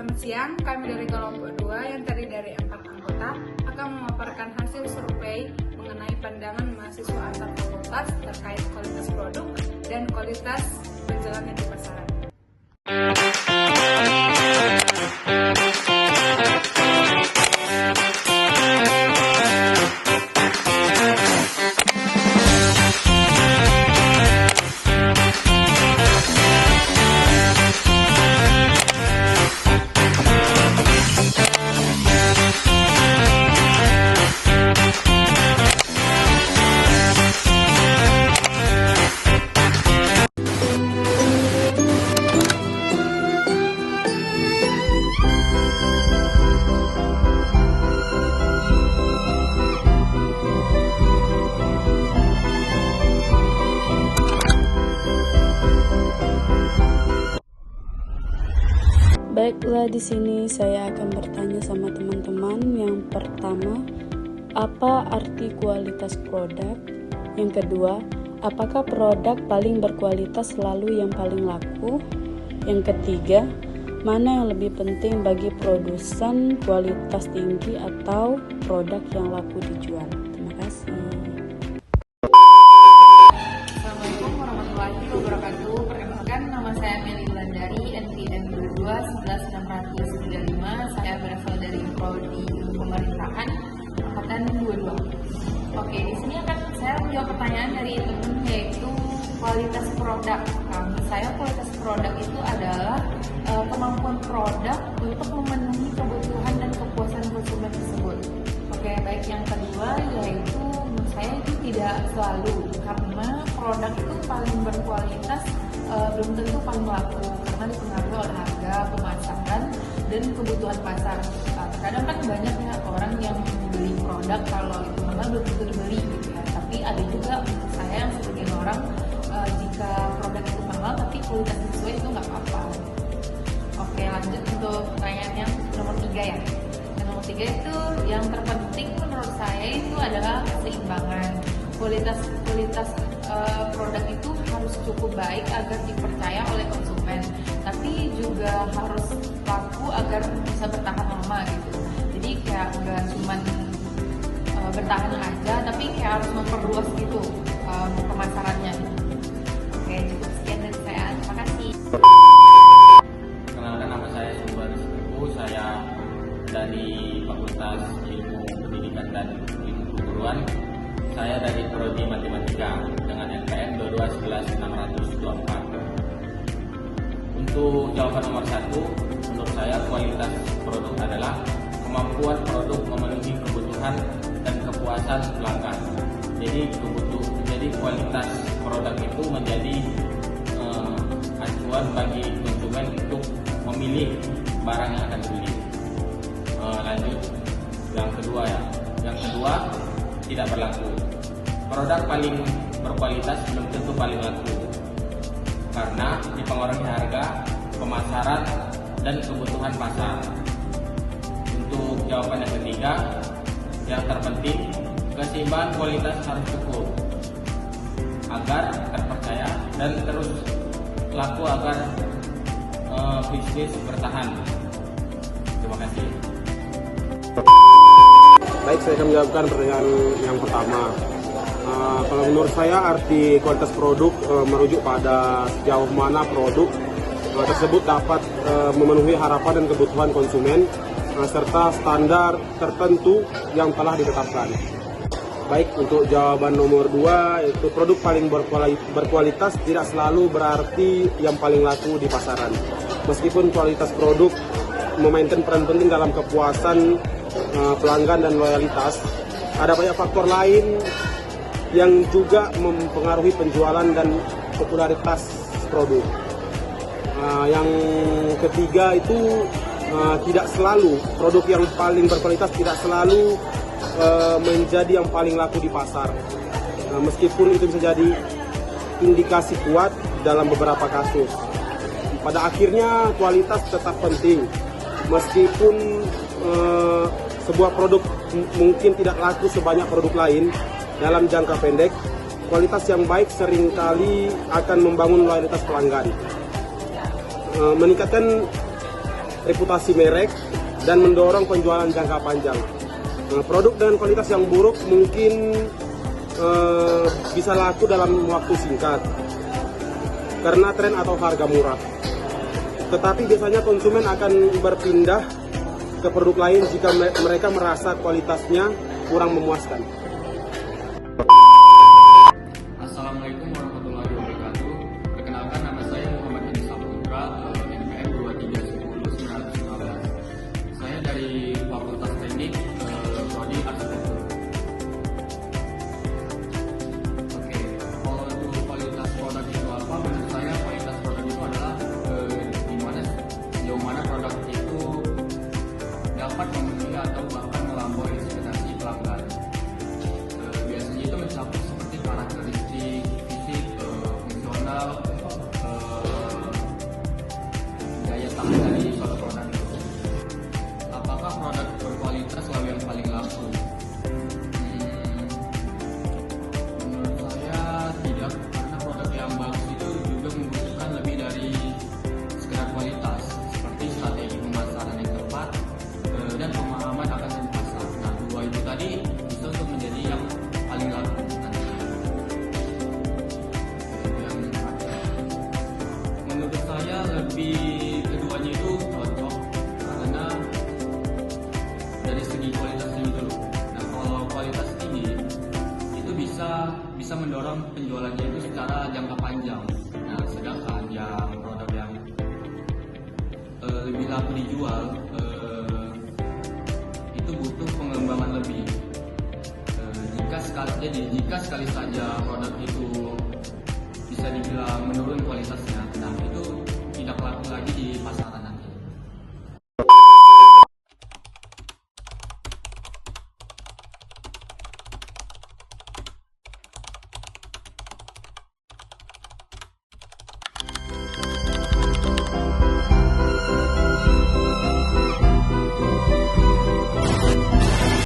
Selamat siang, kami dari kelompok 2 yang terdiri dari 4 anggota akan memaparkan hasil survei mengenai pandangan mahasiswa antar fakultas terkait kualitas produk dan kualitas penjualannya di pasaran. Baiklah, di sini saya akan bertanya sama teman-teman. Yang pertama, apa arti kualitas produk? Yang kedua, apakah produk paling berkualitas selalu yang paling laku? Yang ketiga, mana yang lebih penting bagi produsen, kualitas tinggi atau produk yang laku dijual? Terima kasih. Assalamualaikum warahmatullahi wabarakatuh. Perkenalkan, nama saya Meli Wulandari, NPM 2219635. Saya berasal dari Prodi Pemerintahan angkatan 22. Oke, di sini akan saya menjawab pertanyaan dari teman, yaitu kualitas produk. Menurut saya kualitas produk itu adalah kemampuan produk untuk memenuhi kebutuhan dan kepuasan konsumen tersebut. Oke, baik, yang kedua yaitu menurut saya itu tidak selalu, karena produk itu paling berkualitas belum tentu paling laku, karena dipengaruhi oleh harga, pemasaran, dan kebutuhan pasar. Terkadang kan banyak ya orang yang beli produk kalau itu mahal belum tentu dibeli gitu ya. Tapi ada juga menurut saya yang sebagian orang jika produk itu mahal tapi kualitas sesuai itu nggak apa-apa. Oke, lanjut untuk pertanyaan yang nomor 3 ya. Yang nomor 3 itu yang terpenting menurut saya itu adalah keseimbangan. Kualitas produk itu harus cukup baik agar dipercaya oleh konsumen, tapi juga harus laku agar bisa bertahan lama gitu. Jadi kayak nggak cuman bertahan aja, tapi kayak harus memperluas gitu pemasarannya. Oke, cukup sekian dari saya. Terima kasih. Kenalkan, nama saya Subari Sepupu. Saya dari Fakultas Ilmu Pendidikan dan Ilmu Keguruan. Saya dari Prodi Matematika dengan NPM 2219624. Untuk jawaban nomor 1, menurut saya kualitas produk adalah kemampuan produk memenuhi kebutuhan dan kepuasan pelanggan. Jadi kualitas produk itu menjadi acuan bagi konsumen untuk memilih barang yang akan dibeli. Lanjut yang kedua ya. Yang kedua, tidak berlaku. Produk paling berkualitas belum tentu paling laku, karena dipengaruhi harga, pemasaran, dan kebutuhan pasar. Untuk jawaban yang ketiga, yang terpenting, keseimbangan kualitas harus cukup agar terpercaya dan terus laku agar bisnis bertahan. Terima kasih. Baik, saya akan menjawabkan pertanyaan yang pertama. Kalau menurut saya arti kualitas produk merujuk pada sejauh mana produk tersebut dapat memenuhi harapan dan kebutuhan konsumen serta standar tertentu yang telah ditetapkan. Baik, untuk jawaban nomor 2, yaitu produk paling berkualitas tidak selalu berarti yang paling laku di pasaran. Meskipun kualitas produk memainkan peran penting dalam kepuasan pelanggan dan loyalitas, ada banyak faktor lain yang juga mempengaruhi penjualan dan popularitas produk. Yang ketiga itu tidak selalu produk yang paling berkualitas tidak selalu menjadi yang paling laku di pasar. Meskipun itu bisa jadi indikasi kuat dalam beberapa kasus. Pada akhirnya kualitas tetap penting, meskipun sebuah produk mungkin tidak laku sebanyak produk lain dalam jangka pendek. Kualitas yang baik seringkali akan membangun loyalitas pelanggan, meningkatkan reputasi merek dan mendorong penjualan jangka panjang. Produk dengan kualitas yang buruk mungkin bisa laku dalam waktu singkat karena tren atau harga murah. Tetapi biasanya konsumen akan berpindah ke produk lain jika mereka merasa kualitasnya kurang memuaskan. Assalamualaikum warahmatullahi wabarakatuh. Perkenalkan, nama saya Muhammad Edi Saputra, NPM 2315915. Saya dari Fakultas Teknik, Prodi Arsitektur. Oke, kalau untuk kualitas produk itu apa? Menurut saya kualitas produk itu adalah sejauh mana produk itu dapat memenuhi atau bahkan melampaui ekspektasi pelanggan. Biasanya itu mencakup seperti karakteristik fisik, fungsional, daya tahan dari suatu produk itu. Apakah produk berkualitas selalu yang paling laku? Menurut saya tidak, karena produk yang bagus itu juga membutuhkan lebih dari sekedar kualitas, seperti strategi pemasaran yang tepat dan pemahaman akan pasar. Nah, dua itu tadi bisa untuk menjadi yang paling laku nanti. Yang menurut saya lebih keduanya itu cocok karena dari segi kualitas tinggi dulu. Nah, kalau kualitas tinggi itu bisa mendorong penjualannya itu secara jangka panjang. Nah, sedangkan yang produk yang lebih laku dijual itu butuh pengembangan lebih. Jika sekali saja produk itu bisa dibilang menurun kualitasnya, nah itu tidak laku lagi di pasaran.